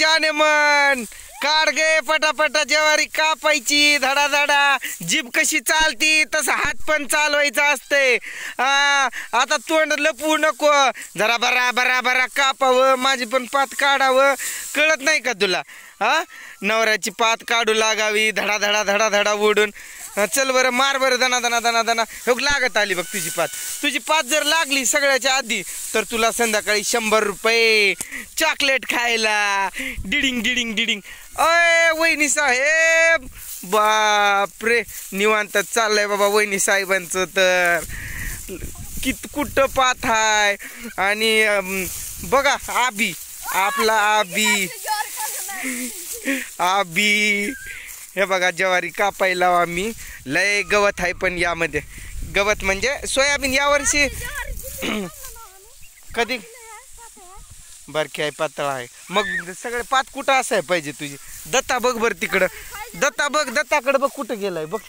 जाने मन काढ गे पटापटा ज्वारी कापायची धडा धडा जीभ कशी चालती तसं हात पण चालवायचा असते आता तोंड लपवू नको जरा बरा बरा बरा कापावं माझी पण पात काढावं कळत नाही का तुला नवऱ्याची पात काढू लागावी धडा धडा धडा धडा ओढून चल बरं मार बरं दना दना दना दना हो लागत आली बघ तुझी पात जर लागली सगळ्याच्या आधी तर तुला संध्याकाळी 100 रुपये चॉकलेट खायला डिडिंग डिडिंग डिडिंग अय वहिनी साहेब बापरे निवांत चाललंय बाबा वहिनी साहेबांचं तर कुठं पात आहे आणि बघा आबी आपला आबी हे बघा ज्वारी कापायला आम्ही लय गवत आहे पण यामध्ये गवत म्हणजे सोयाबीन यावर्षी कधी बारकी आहे पातळ आहे मग सगळे पात कुठं असाय पाहिजे तुझी दत्ता बघ बर तिकडं दत्ताकडं बघ कुठं गेलाय बघ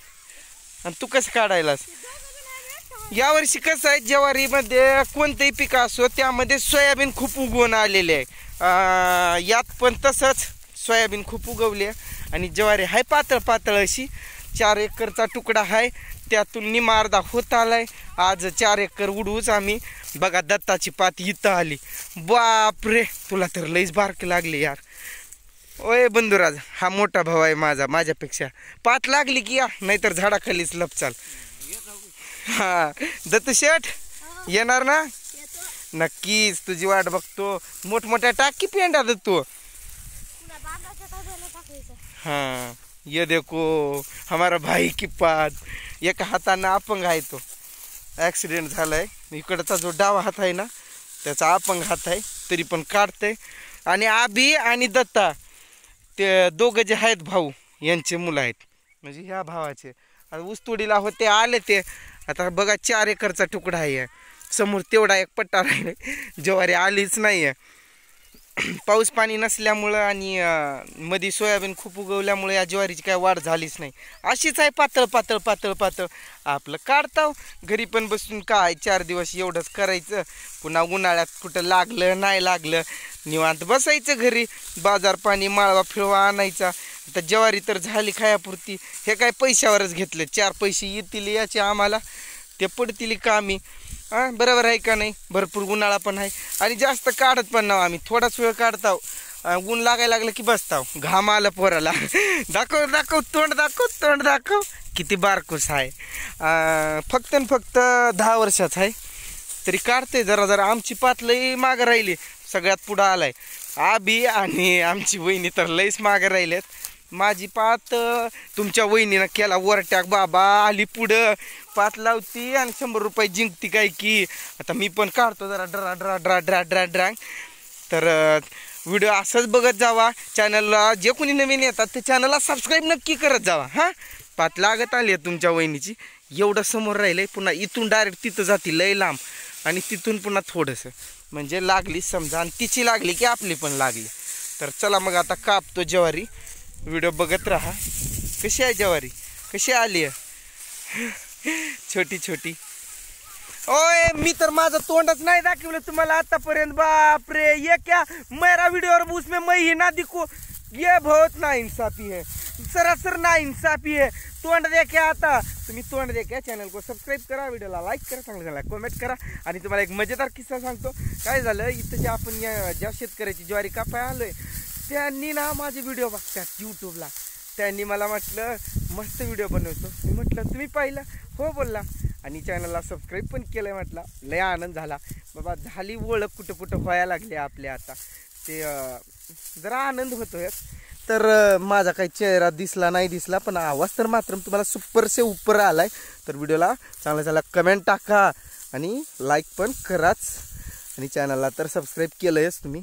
आणि तू कसं काढायलास यावर्षी कसं आहे ज्वारीमध्ये कोणतंही पीक असो त्यामध्ये सोयाबीन खूप उगवून आलेले आहे यात पण तसंच सोयाबीन खूप उगवली आहे आणि ज्वारी आहे पातळ पातळ अशी 4 एकरचा तुकडा आहे त्यातून निम्मा अर्धा होत आलाय आज 4 एकर उडवूच आम्ही बघा दत्ताची पात इथं आली बापरे तुला तर लईच बारक लागली यार ओय बंधुराज हा मोठा भाऊ आहे माझ्यापेक्षा पात लागली की या नाहीतर झाडाखालीच लपचाल दत्तू शेठ येणार ना नक्कीच तुझी वाट बघतो मोठमोठ्या टाकी पेंडा दत्तू हाँ ये देखो हमारा भाई की पात एका हाताने अपंग आहे तो ॲक्सिडेंट झालाय इकडचा जो डावा हात आहे ना त्याचा अपंग हात आहे तरी पण काढतंय आणि आबी आणि दत्ता ते दोघं जे आहेत भाऊ यांचे मुलं आहेत म्हणजे ह्या भावाचे आता ऊसतोडीला होते आले ते आता बघा 4 एकरचा तुकडा आहे समोर तेवढा एक पट्टा राहिले ज्वारी आलीच नाही आहे पाऊस पाणी नसल्यामुळं आणि मध्ये सोयाबीन खूप उगवल्यामुळे या ज्वारीची काय वाढ झालीच नाही अशीच आहे पातळ पातळ पातळ पातळ आपलं काढताव घरी पण बसून काय 4 दिवस एवढंच करायचं पुन्हा उन्हाळ्यात कुठं लागलं नाही लागलं निवांत बसायचं घरी बाजार पाणी माळवा फिरवा आणायचा आता ज्वारी तर झाली खायापुरती हे काय पैशावरच घेतले 4 पैसे येतील याचे आम्हाला ते पडतील कामी बरोबर आहे का नाही भरपूर उन्हाळा पण आहे आणि जास्त काढत पण ना आम्ही थोडाच वेळ काढताव ऊन लागायला लागलं की बसताव घाम आलं पोराला दाखव तोंड दाखव किती बारकूस आहे फक्त 10 वर्षाचा आहे तरी काढते जरा आमची पात लई मागं राहिली सगळ्यात पुढं आलाय आबी आणि आमची वहिनी तर लईच मागं राहिलेत माझी पात तुमच्या वहिनीनं केला वरट्याक बाबा आली पुढं पात लावती आणि 100 रुपये जिंकती काय की आता मी पण काढतो जरा draw draw draw draw draw draw तर व्हिडिओ असंच बघत जावा चॅनलला जे कोणी नवीन येतात ते चॅनलला सबस्क्राईब नक्की करत जावा हां पात लागत आली आहे तुमच्या वहिनीची एवढं समोर राहिलं पुन्हा इथून डायरेक्ट तिथं जाती लय लांब आणि तिथून पुन्हा थोडंसं म्हणजे लागली समजा आणि तिची लागली की आपली पण लागली तर चला मग आता कापतो ज्वारी व्हिडिओ बघत राहा कशी आहे ज्वारी कशी आली आहे छोटी ओए मी तर माझं तोंडच नाही दाखवलं तुम्हाला आतापर्यंत बापरे ये क्या मेरा वीडियो उसमें मैं ही ना दिखू ये बहुत ना इंसाफी है सरासर ना इंसाफी है तोंड देखे आता तुम्ही तोंड देखे चॅनल को सबस्क्राईब करा व्हिडिओला लाईक करा चांगलं कमेंट करा आणि तुम्हाला एक मजेदार किस्सा सांगतो काय झालं इथं जे आपण ज्या शेतकऱ्याची ज्वारी कापाय आलोय त्यांनी ना माझे व्हिडिओ बघतात यूट्यूबला त्यांनी मला म्हटलं मस्त व्हिडिओ बनवतो मी म्हटलं तुम्ही पाहिलं हो बोलला आणि चॅनलला सबस्क्राईब पण केलं म्हटलं लय आनंद झाला बाबा झाली ओळख कुठं व्हायला लागली आपल्या आता ते जरा आनंद होतोय तर माझा काही चेहरा दिसला नाही दिसला पण आवाज तर मात्र तुम्हाला सुपर से ऊपर आलाय तर व्हिडिओला चांगला कमेंट टाका आणि लाईक पण कराच आणि चॅनलला तर सबस्क्राईब केलंयच तुम्ही